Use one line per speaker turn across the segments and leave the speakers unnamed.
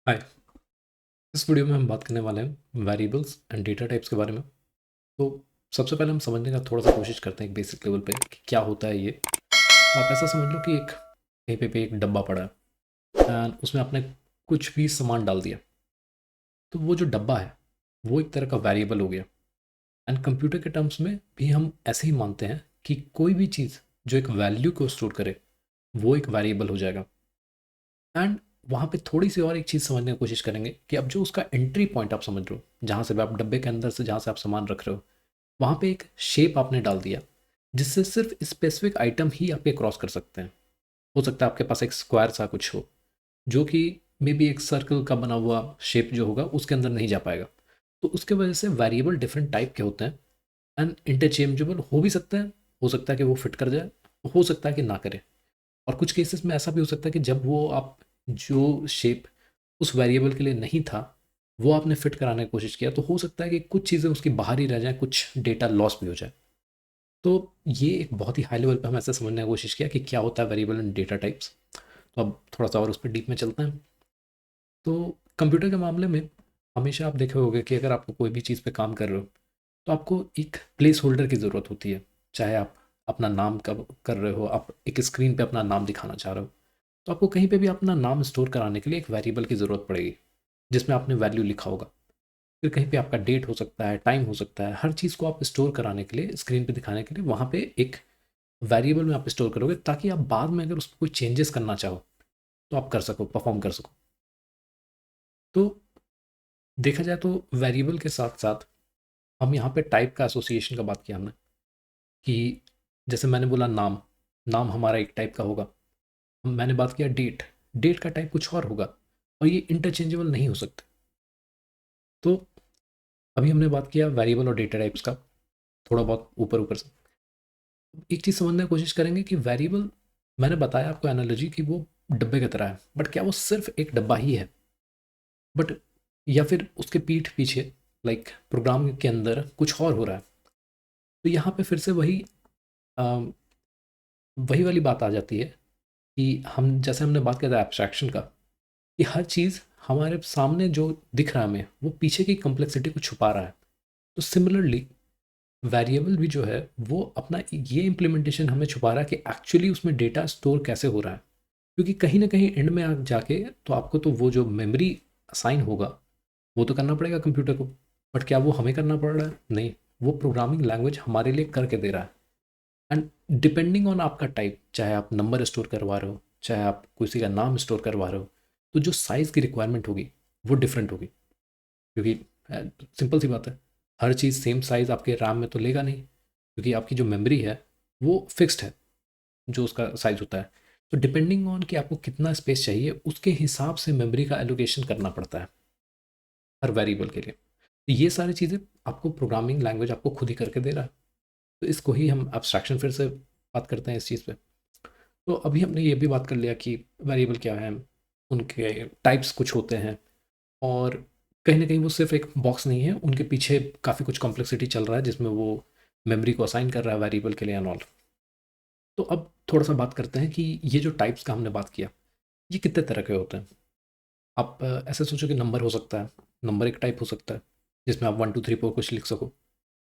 हाय। इस वीडियो में हम बात करने वाले हैं वेरिएबल्स एंड डेटा टाइप्स के बारे में। तो सबसे पहले हम समझने का थोड़ा सा कोशिश करते हैं एक बेसिक लेवल पे कि क्या होता है ये। तो आप ऐसा समझ लो कि एक कहीं पे एक डब्बा पड़ा है एंड उसमें आपने कुछ भी सामान डाल दिया। तो वो जो डब्बा है वो एक तरह का वेरिएबल हो गया। एंड कंप्यूटर के टर्म्स में भी हम ऐसे ही मानते हैं कि कोई भी चीज़ जो एक वैल्यू को स्टोर करे वो एक वेरिएबल हो जाएगा। एंड वहाँ पे थोड़ी सी और एक चीज़ समझने की कोशिश करेंगे कि अब जो उसका एंट्री पॉइंट आप समझ रहे हो, जहाँ से भी आप डब्बे के अंदर से जहाँ से आप सामान रख रहे हो, वहाँ पे एक शेप आपने डाल दिया जिससे सिर्फ स्पेसिफिक आइटम ही आपके क्रॉस कर सकते हैं। हो सकता है आपके पास एक स्क्वायर सा कुछ हो जो कि मे बी एक सर्कल का बना हुआ शेप जो होगा उसके अंदर नहीं जा पाएगा। तो उसके वजह से वेरिएबल डिफरेंट टाइप के होते हैं एंड इंटरचेंजेबल हो भी सकते हैं। हो सकता है कि वो फिट कर जाए, हो सकता है कि ना करे। और कुछ केसेस में ऐसा भी हो सकता है कि जब वो आप जो शेप उस वेरिएबल के लिए नहीं था वो आपने फिट कराने की कोशिश किया तो हो सकता है कि कुछ चीज़ें उसकी बाहर ही रह जाएं, कुछ डेटा लॉस भी हो जाए। तो ये एक बहुत ही हाई लेवल पे हम ऐसे समझने की कोशिश किया कि क्या होता है वेरिएबल एंड डेटा टाइप्स। तो अब थोड़ा सा और उस पर डीप में चलते हैं। तो कंप्यूटर के मामले में हमेशा आप देखे होंगे कि अगर आपको कोई भी चीज़ पे काम कर रहे हो तो आपको एक प्लेस होल्डर की ज़रूरत होती है। चाहे आप अपना नाम कब कर रहे हो, आप एक स्क्रीन पे अपना नाम दिखाना चाह रहे हो, तो आपको कहीं पे भी अपना नाम स्टोर कराने के लिए एक वेरिएबल की ज़रूरत पड़ेगी जिसमें आपने वैल्यू लिखा होगा। फिर कहीं पे आपका डेट हो सकता है, टाइम हो सकता है। हर चीज़ को आप स्टोर कराने के लिए, स्क्रीन पे दिखाने के लिए वहाँ पे एक वेरिएबल में आप स्टोर करोगे ताकि आप बाद में अगर उसमें कोई चेंजेस करना चाहो तो आप कर सको, परफॉर्म कर सको। तो देखा जाए तो वेरिएबल के साथ साथ हम यहाँ पे टाइप का एसोसिएशन का बात किया हमने कि जैसे मैंने बोला नाम, नाम हमारा एक टाइप का होगा। मैंने बात किया डेट, डेट का टाइप कुछ और होगा और ये इंटरचेंजेबल नहीं हो सकते। तो अभी हमने बात किया वेरिएबल और डेटा टाइप्स का थोड़ा बहुत ऊपर ऊपर से। एक चीज़ समझने की कोशिश करेंगे कि वेरिएबल, मैंने बताया आपको एनालॉजी कि वो डब्बे की तरह है, बट क्या वो सिर्फ एक डब्बा ही है? बट या फिर उसके पीठ पीछे लाइक प्रोग्राम के अंदर कुछ और हो रहा है? तो यहाँ पे फिर से वही वाली बात आ जाती है कि हम जैसे हमने बात किया था एब्स्ट्रैक्शन का, कि हर चीज़ हमारे सामने जो दिख रहा है हमें वो पीछे की कॉम्प्लेक्सिटी को छुपा रहा है। तो सिमिलरली वेरिएबल भी जो है वो अपना ये इम्प्लीमेंटेशन हमें छुपा रहा है कि एक्चुअली उसमें डेटा स्टोर कैसे हो रहा है। क्योंकि कहीं ना कहीं एंड में आ जाके तो आपको तो वो जो मेमोरी असाइन होगा वो तो करना पड़ेगा कंप्यूटर को। बट क्या वो हमें करना पड़ रहा है? नहीं, वो प्रोग्रामिंग लैंग्वेज हमारे लिए करके दे रहा है। एंड डिपेंडिंग ऑन आपका टाइप, चाहे आप नंबर स्टोर करवा रहे हो, चाहे आप किसी का नाम स्टोर करवा रहे हो, तो जो साइज़ की रिक्वायरमेंट होगी वो डिफरेंट होगी। क्योंकि सिंपल सी बात है, हर चीज़ सेम साइज़ आपके रैम में तो लेगा नहीं, क्योंकि आपकी जो मेमोरी है वो फिक्स्ड है, जो उसका साइज़ होता है। तो डिपेंडिंग ऑन कि आपको कितना स्पेस चाहिए उसके हिसाब से मेमोरी का एलोकेशन करना पड़ता है हर वेरिएबल के लिए। तो ये सारी चीज़ें आपको प्रोग्रामिंग लैंग्वेज आपको खुद ही करके दे रहा है। तो इसको ही हम एब्स्ट्रैक्शन फिर से बात करते हैं इस चीज़ पे। तो अभी हमने ये भी बात कर लिया कि वेरिएबल क्या है, उनके टाइप्स कुछ होते हैं और कहीं न कहीं वो सिर्फ़ एक बॉक्स नहीं है, उनके पीछे काफ़ी कुछ कॉम्प्लेक्सिटी चल रहा है जिसमें वो मेमोरी को असाइन कर रहा है वेरिएबल के लिए एंड ऑल। तो अब थोड़ा-सा बात करते हैं कि ये जो टाइप्स का हमने बात किया, ये कितने तरह के होते हैं? आप ऐसे सोचो कि नंबर हो सकता है, नंबर एक टाइप हो सकता है, जिसमें आप 1 2 3 4 कुछ लिख सको।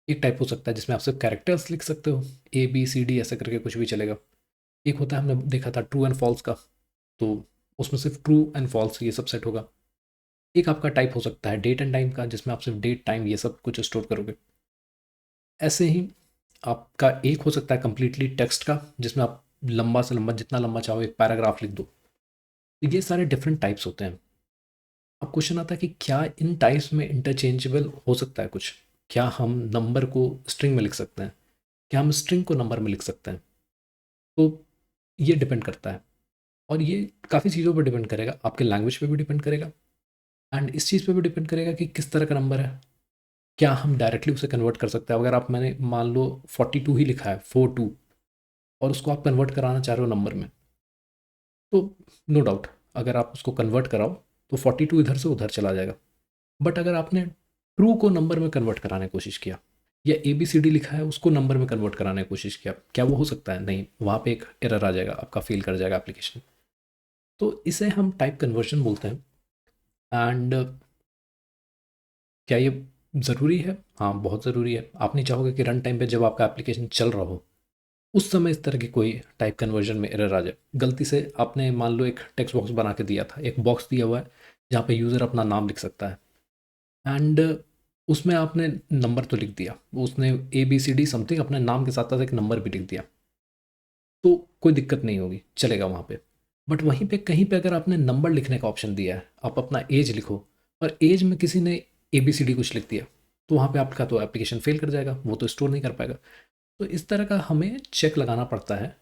एक टाइप हो सकता है जिसमें आप सिर्फ़ कैरेक्टर्स लिख सकते हो, ए, बी, सी, डी ऐसे करके कुछ भी चलेगा। एक होता है, हमने देखा था ट्रू एंड फॉल्स का, तो उसमें सिर्फ ट्रू एंड फॉल्स ये सब सेट होगा। एक आपका टाइप हो सकता है डेट एंड टाइम का, जिसमें आप सिर्फ डेट टाइम ये सब कुछ स्टोर करोगे। ऐसे ही आपका एक हो सकता है कंप्लीटली टेक्स्ट का, जिसमें आप लंबा से लंबा जितना लंबा चाहो एक पैराग्राफ लिख दो। तो ये सारे डिफरेंट टाइप्स होते हैं। अब क्वेश्चन आता है कि क्या इन टाइप्स में इंटरचेंजेबल हो सकता है कुछ? क्या हम नंबर को स्ट्रिंग में लिख सकते हैं? क्या हम स्ट्रिंग को नंबर में लिख सकते हैं? तो ये डिपेंड करता है और ये काफ़ी चीज़ों पर डिपेंड करेगा, आपके लैंग्वेज पे भी डिपेंड करेगा एंड इस चीज़ पे भी डिपेंड करेगा कि किस तरह का नंबर है। क्या हम डायरेक्टली उसे कन्वर्ट कर सकते हैं? अगर आप, मैंने मान लो 42 ही लिखा है, 42, और उसको आप कन्वर्ट कराना चाह रहे हो नंबर में, तो नो डाउट अगर आप उसको कन्वर्ट कराओ तो 42 इधर से उधर चला जाएगा। बट अगर आपने ट्रू को नंबर में कन्वर्ट कराने की कोशिश किया या ए बी सी डी लिखा है उसको नंबर में कन्वर्ट कराने की कोशिश किया, क्या वो हो सकता है? नहीं, वहाँ पे एक एरर आ जाएगा, आपका फेल कर जाएगा एप्लीकेशन। तो इसे हम टाइप कन्वर्जन बोलते हैं। एंड क्या ये ज़रूरी है? हाँ, बहुत ज़रूरी है। आप नहीं चाहोगे कि रन टाइम पे जब आपका एप्लीकेशन चल रहा हो, उस समय इस तरह की कोई टाइप कन्वर्जन में एरर आ जाए। गलती से आपने मान लो एक टेक्स्ट बॉक्स बना के दिया था, एक बॉक्स दिया हुआ है जहाँ पे यूज़र अपना नाम लिख सकता है, एंड उसमें आपने नंबर तो लिख दिया, उसने ABCD समथिंग अपने नाम के साथ साथ एक नंबर भी लिख दिया, तो कोई दिक्कत नहीं होगी, चलेगा वहाँ पे। बट वहीं पे कहीं पे अगर आपने नंबर लिखने का ऑप्शन दिया है, आप अपना एज लिखो, और एज में किसी ने ABCD कुछ लिख दिया, तो वहाँ पे आपका तो एप्लीकेशन फेल कर जाएगा, वो तो स्टोर नहीं कर पाएगा। तो इस तरह का हमें चेक लगाना पड़ता है।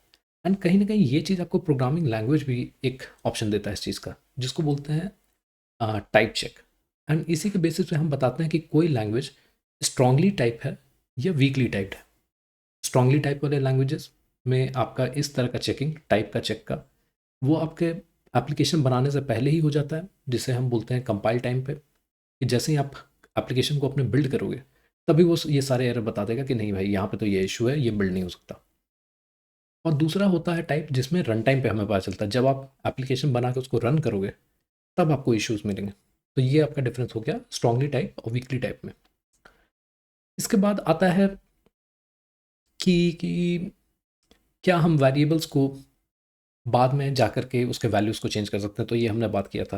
एंड कहीं ना कहीं ये चीज़ आपको प्रोग्रामिंग लैंग्वेज भी एक ऑप्शन देता है इस चीज़ का, जिसको बोलते हैं टाइप चेक। एंड इसी के बेसिस पे हम बताते हैं कि कोई लैंग्वेज स्ट्रांगली टाइप है या वीकली टाइप्ड है। स्ट्रांगली टाइप वाले लैंग्वेजेस में आपका इस तरह का चेकिंग टाइप का चेक का, वो आपके एप्लीकेशन बनाने से पहले ही हो जाता है, जिसे हम बोलते हैं कंपाइल टाइम पे, कि जैसे ही आप एप्लीकेशन को अपने बिल्ड करोगे, तभी वो ये सारे एरर बता देगा कि नहीं भाई, यहाँ पे तो ये इशू है, ये बिल्ड नहीं हो सकता। और दूसरा होता है टाइप, जिसमें रन टाइम पे हमें पता चलता है, जब आप एप्लीकेशन बना के उसको रन करोगे तब आपको इश्यूज मिलेंगे। तो ये आपका डिफरेंस हो गया स्ट्रांगली टाइप और वीकली टाइप में। इसके बाद आता है कि क्या हम वेरिएबल्स को बाद में जा कर के उसके वैल्यूज़ को चेंज कर सकते हैं। तो ये हमने बात किया था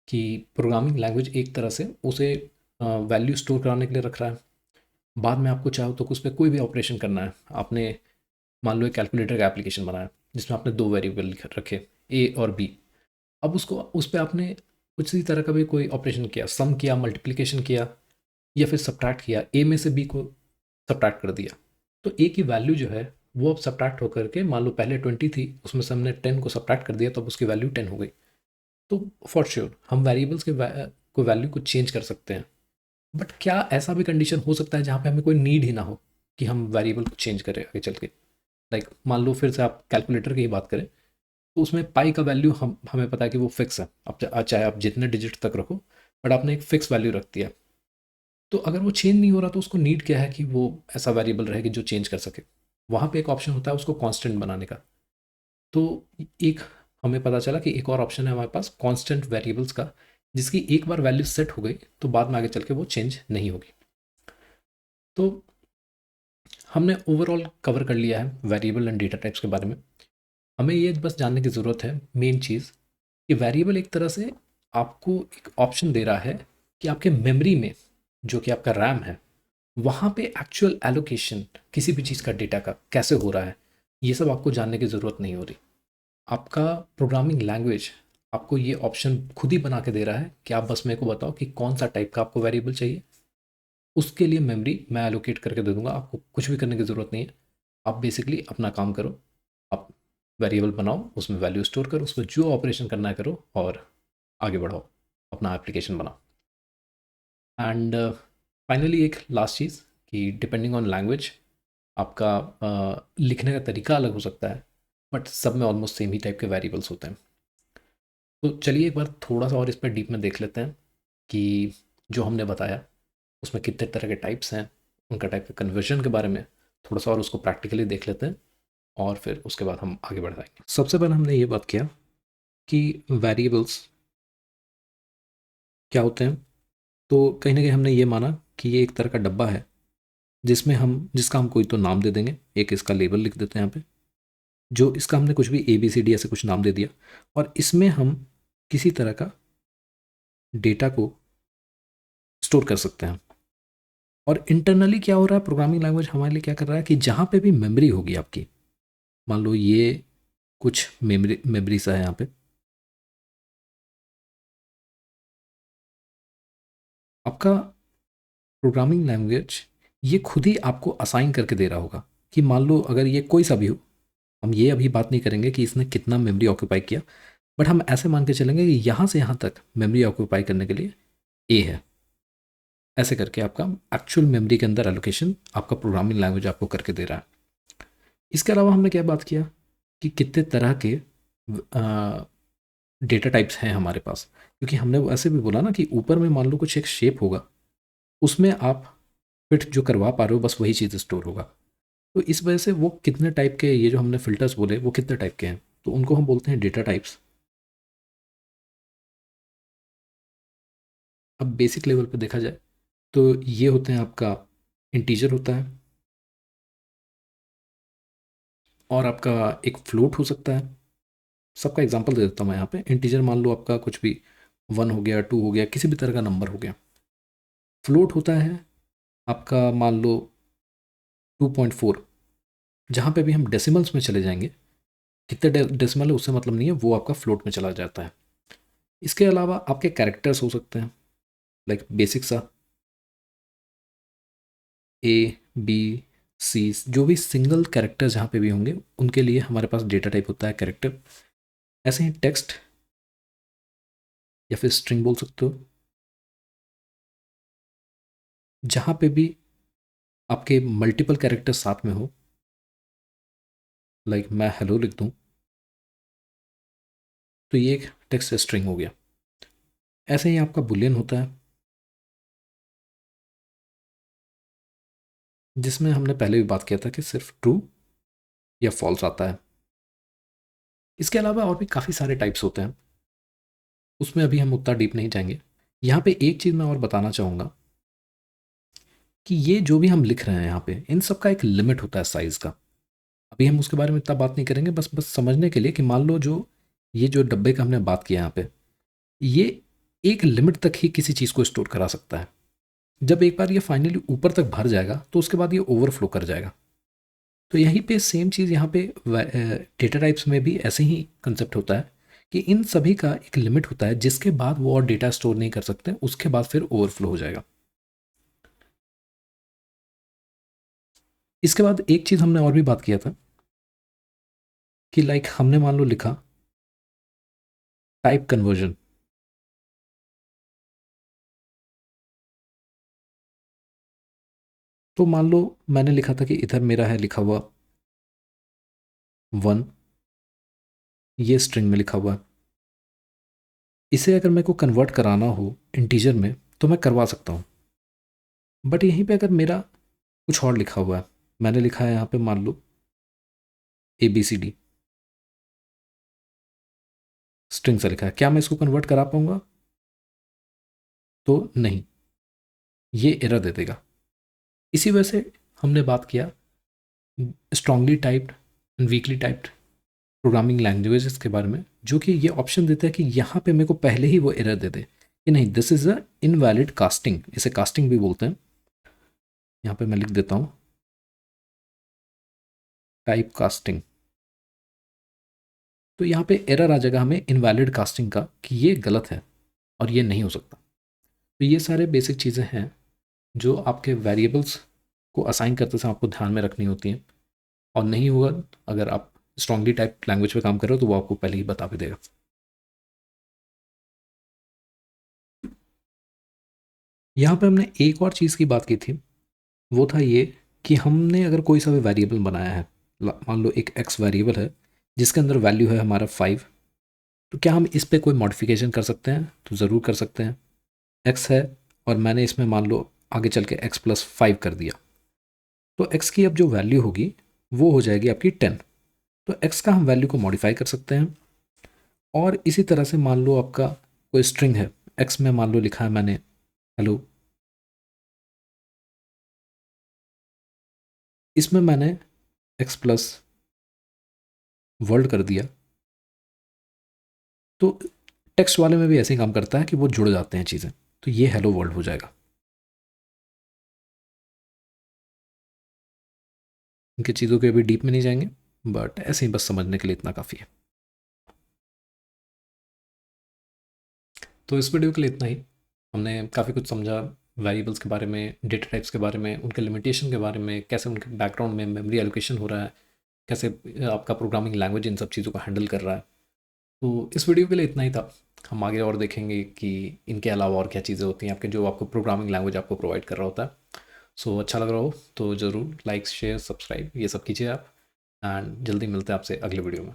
कि प्रोग्रामिंग लैंग्वेज एक तरह से उसे वैल्यू स्टोर कराने के लिए रख रहा है। बाद में आपको चाहो तो उस पर कोई भी ऑपरेशन करना है, आपने मान लो एक कैलकुलेटर का एप्लीकेशन बनाया जिसमें आपने दो वेरिएबल रखे, A और B। अब उसको उस पे आपने किसी तरह का भी कोई ऑपरेशन किया, सम किया, मल्टीप्लिकेशन किया, या फिर सब्ट्रैक्ट किया, ए में से बी को सब्ट्रैक्ट कर दिया, तो ए की वैल्यू जो है वो अब सब्ट्रैक्ट होकर के, मान लो पहले 20 थी, उसमें से हमने 10 को सब्ट्रैक्ट कर दिया, तो अब उसकी वैल्यू 10 हो गई। तो फॉर श्योर हम वेरिएबल्स के को वैल्यू को चेंज कर सकते हैं। बट क्या ऐसा भी कंडीशन हो सकता है जहाँ पे हमें कोई नीड ही ना हो कि हम वेरिएबल को चेंज करें आगे चल के? लाइक मान लो फिर से आप कैलकुलेटर की ही बात करें, तो उसमें पाई का वैल्यू हमें पता है कि वो फिक्स है, अब चाहे आप जितने डिजिट तक रखो, बट आपने एक फिक्स वैल्यू रख दिया। तो अगर वो चेंज नहीं हो रहा, तो उसको नीड क्या है कि वो ऐसा वेरिएबल रहे कि जो चेंज कर सके। वहाँ पे एक ऑप्शन होता है उसको कांस्टेंट बनाने का। तो एक हमें पता चला कि एक और ऑप्शन है हमारे पास कांस्टेंट वेरिएबल्स का, जिसकी एक बार वैल्यू सेट हो गई तो बाद में आगे चल के वो चेंज नहीं होगी। तो हमने ओवरऑल कवर कर लिया है वेरिएबल एंड डेटा टाइप्स के बारे में। हमें ये बस जानने की ज़रूरत है मेन चीज़, कि वेरिएबल एक तरह से आपको एक ऑप्शन दे रहा है कि आपके मेमोरी में, जो कि आपका रैम है, वहाँ पे एक्चुअल एलोकेशन किसी भी चीज़ का डेटा का कैसे हो रहा है, ये सब आपको जानने की ज़रूरत नहीं हो रही। आपका प्रोग्रामिंग लैंग्वेज आपको ये ऑप्शन खुद ही बना के दे रहा है कि आप बस मेरे को बताओ कि कौन सा टाइप का आपको वेरिएबल चाहिए, उसके लिए मेमोरी मैं एलोकेट करके दे दूंगा, आपको कुछ भी करने की ज़रूरत नहीं है। आप बेसिकली अपना काम करो, आप वेरिएबल बनाओ, उसमें वैल्यू स्टोर करो, उसमें जो ऑपरेशन करना है करो, और आगे बढ़ाओ, अपना एप्लीकेशन बनाओ। एंड फाइनली एक लास्ट चीज़, कि डिपेंडिंग ऑन लैंग्वेज आपका लिखने का तरीका अलग हो सकता है, बट सब में ऑलमोस्ट सेम ही टाइप के वेरिएबल्स होते हैं। तो चलिए एक बार थोड़ा सा और इस पर डीप में देख लेते हैं कि जो हमने बताया उसमें कितने तरह के टाइप्स हैं, उनका टाइप के कन्वर्जन के बारे में थोड़ा सा और उसको प्रैक्टिकली देख लेते हैं, और फिर उसके बाद हम आगे बढ़ जाएंगे। सबसे पहले हमने ये बात किया कि वेरिएबल्स क्या होते हैं। तो कहीं ना कहीं हमने ये माना कि ये एक तरह का डब्बा है जिसका हम कोई तो नाम दे देंगे, एक इसका लेबल लिख देते हैं यहाँ पे, जो इसका हमने कुछ भी ABCD ऐसे कुछ नाम दे दिया, और इसमें हम किसी तरह का डेटा को स्टोर कर सकते हैं। और इंटरनली क्या हो रहा है, प्रोग्रामिंग लैंग्वेज हमारे लिए क्या कर रहा है कि जहाँ पे भी मेमोरी होगी आपकी, मान लो ये कुछ मेमोरी सा है यहाँ पे, आपका प्रोग्रामिंग लैंग्वेज ये खुद ही आपको असाइन करके दे रहा होगा कि मान लो अगर ये कोई सा भी हो, हम ये अभी बात नहीं करेंगे कि इसने कितना मेमोरी ऑक्यूपाई किया, बट हम ऐसे मान के चलेंगे कि यहाँ से यहाँ तक मेमोरी ऑक्यूपाई करने के लिए A है। ऐसे करके आपका एक्चुअल मेमोरी के अंदर एलोकेशन आपका प्रोग्रामिंग लैंग्वेज आपको करके दे रहा है। इसके अलावा हमने क्या बात किया कि कितने तरह के डेटा टाइप्स हैं हमारे पास, क्योंकि हमने वो ऐसे भी बोला ना कि ऊपर में मान लो कुछ एक शेप होगा, उसमें आप फिट जो करवा पा रहे हो बस वही चीज़ स्टोर होगा। तो इस वजह से वो कितने टाइप के, ये जो हमने फिल्टर्स बोले वो कितने टाइप के हैं, तो उनको हम बोलते हैं डेटा टाइप्स। अब बेसिक लेवल पे देखा जाए तो ये होते हैं आपका इंटीजर होता है, और आपका एक फ्लोट हो सकता है। सबका एग्जांपल दे देता हूँ मैं यहाँ पे। इंटीजर मान लो आपका कुछ भी 1 हो गया, 2 हो गया, किसी भी तरह का नंबर हो गया। फ्लोट होता है आपका मान लो 2.4, जहाँ पे भी हम डेसिमल्स में चले जाएंगे, कितने डेसिमल है उससे मतलब नहीं है, वो आपका फ्लोट में चला जाता है। इसके अलावा आपके कैरेक्टर्स हो सकते हैं, लाइक बेसिक सा ए, बी, सी, जो भी सिंगल कैरेक्टर जहाँ पे भी होंगे उनके लिए हमारे पास डेटा टाइप होता है कैरेक्टर। ऐसे ही टेक्स्ट या फिर स्ट्रिंग बोल सकते हो, जहाँ पे भी आपके मल्टीपल कैरेक्टर साथ में हो, लाइक मैं हेलो लिख दूँ तो ये एक टेक्स्ट स्ट्रिंग हो गया। ऐसे ही आपका बुलियन होता है, जिसमें हमने पहले भी बात किया था कि सिर्फ ट्रू या फॉल्स आता है। इसके अलावा और भी काफ़ी सारे टाइप्स होते हैं, उसमें अभी हम उतना डीप नहीं जाएंगे। यहाँ पे एक चीज़ मैं और बताना चाहूँगा कि ये जो भी हम लिख रहे हैं यहाँ पे, इन सब का एक लिमिट होता है साइज़ का। अभी हम उसके बारे में इतना बात नहीं करेंगे, बस बस समझने के लिए कि मान लो जो ये जो डब्बे का हमने बात किया यहाँ पे, ये एक लिमिट तक ही किसी चीज़ को स्टोर करा सकता है। जब एक बार ये फाइनली ऊपर तक भर जाएगा तो उसके बाद ये ओवरफ्लो कर जाएगा। तो यहीं पे सेम चीज़ यहाँ पे डेटा टाइप्स में भी ऐसे ही कंसेप्ट होता है कि इन सभी का एक लिमिट होता है, जिसके बाद वो और डेटा स्टोर नहीं कर सकते, उसके बाद फिर ओवरफ्लो हो जाएगा। इसके बाद एक चीज़ हमने और भी बात किया था कि लाइक हमने मान लो लिखा टाइप कन्वर्जन। तो मान लो मैंने लिखा था कि इधर मेरा है लिखा हुआ 1, ये स्ट्रिंग में लिखा हुआ है। इसे अगर मेरे को कन्वर्ट कराना हो इंटीजर में तो मैं करवा सकता हूँ, बट यहीं पे अगर मेरा कुछ और लिखा हुआ है, मैंने लिखा है यहाँ पे मान लो ABCD, स्ट्रिंग से लिखा है, क्या मैं इसको कन्वर्ट करा पाऊंगा? तो नहीं, ये एरर दे देगा। इसी वजह से हमने बात किया strongly typed and weekly typed programming languages के बारे में, जो कि ये ऑप्शन देता है कि यहाँ पे मेरे को पहले ही वो एरर दे दे कि नहीं, this is a invalid casting. इसे कास्टिंग भी बोलते हैं। यहाँ पे मैं लिख देता हूँ टाइप कास्टिंग। तो यहाँ पे एरर आ जाएगा हमें इनवैलिड कास्टिंग का कि ये गलत है और ये नहीं हो सकता। तो ये सारे बेसिक चीज़ें हैं जो आपके वेरिएबल्स को असाइन करते समय आपको ध्यान में रखनी होती हैं, और नहीं होगा अगर आप स्ट्रांगली टाइप लैंग्वेज पे काम कर रहे हो तो वो आपको पहले ही बता भी देगा। यहाँ पे हमने एक और चीज़ की बात की थी, वो था ये कि हमने अगर कोई सा भी वेरिएबल बनाया है, मान लो एक एक्स वेरिएबल है जिसके अंदर वैल्यू है हमारा 5, तो क्या हम इस पे कोई मॉडिफिकेशन कर सकते हैं? तो ज़रूर कर सकते हैं। एक्स है और मैंने इसमें मान लो आगे चल के x+5 कर दिया, तो x की अब जो वैल्यू होगी वो हो जाएगी आपकी 10। तो x का हम वैल्यू को मॉडिफाई कर सकते हैं। और इसी तरह से मान लो आपका कोई स्ट्रिंग है, x में मान लो लिखा है मैंने हेलो, इसमें मैंने x+वर्ल्ड कर दिया, तो टेक्स्ट वाले में भी ऐसे ही काम करता है कि वो जुड़ जाते हैं चीज़ें, तो ये हेलो वर्ल्ड हो जाएगा। इनकी चीज़ों के अभी डीप में नहीं जाएंगे, बट ऐसे ही बस समझने के लिए इतना काफ़ी है। तो इस वीडियो के लिए इतना ही। हमने काफ़ी कुछ समझा वेरिएबल्स के बारे में, डेटा टाइप्स के बारे में, उनके लिमिटेशन के बारे में, कैसे उनके बैकग्राउंड में मेमोरी एलोकेशन हो रहा है, कैसे आपका प्रोग्रामिंग लैंग्वेज इन सब चीज़ों को हैंडल कर रहा है। तो इस वीडियो के लिए इतना ही था। हम आगे और देखेंगे कि इनके अलावा और क्या चीज़ें होती हैं आपके, जो आपको प्रोग्रामिंग लैंग्वेज आपको प्रोवाइड कर रहा होता है। सो अच्छा लग रहा हो तो ज़रूर लाइक, शेयर, सब्सक्राइब ये सब कीजिए आप, एंड जल्दी मिलते हैं आपसे अगले वीडियो में।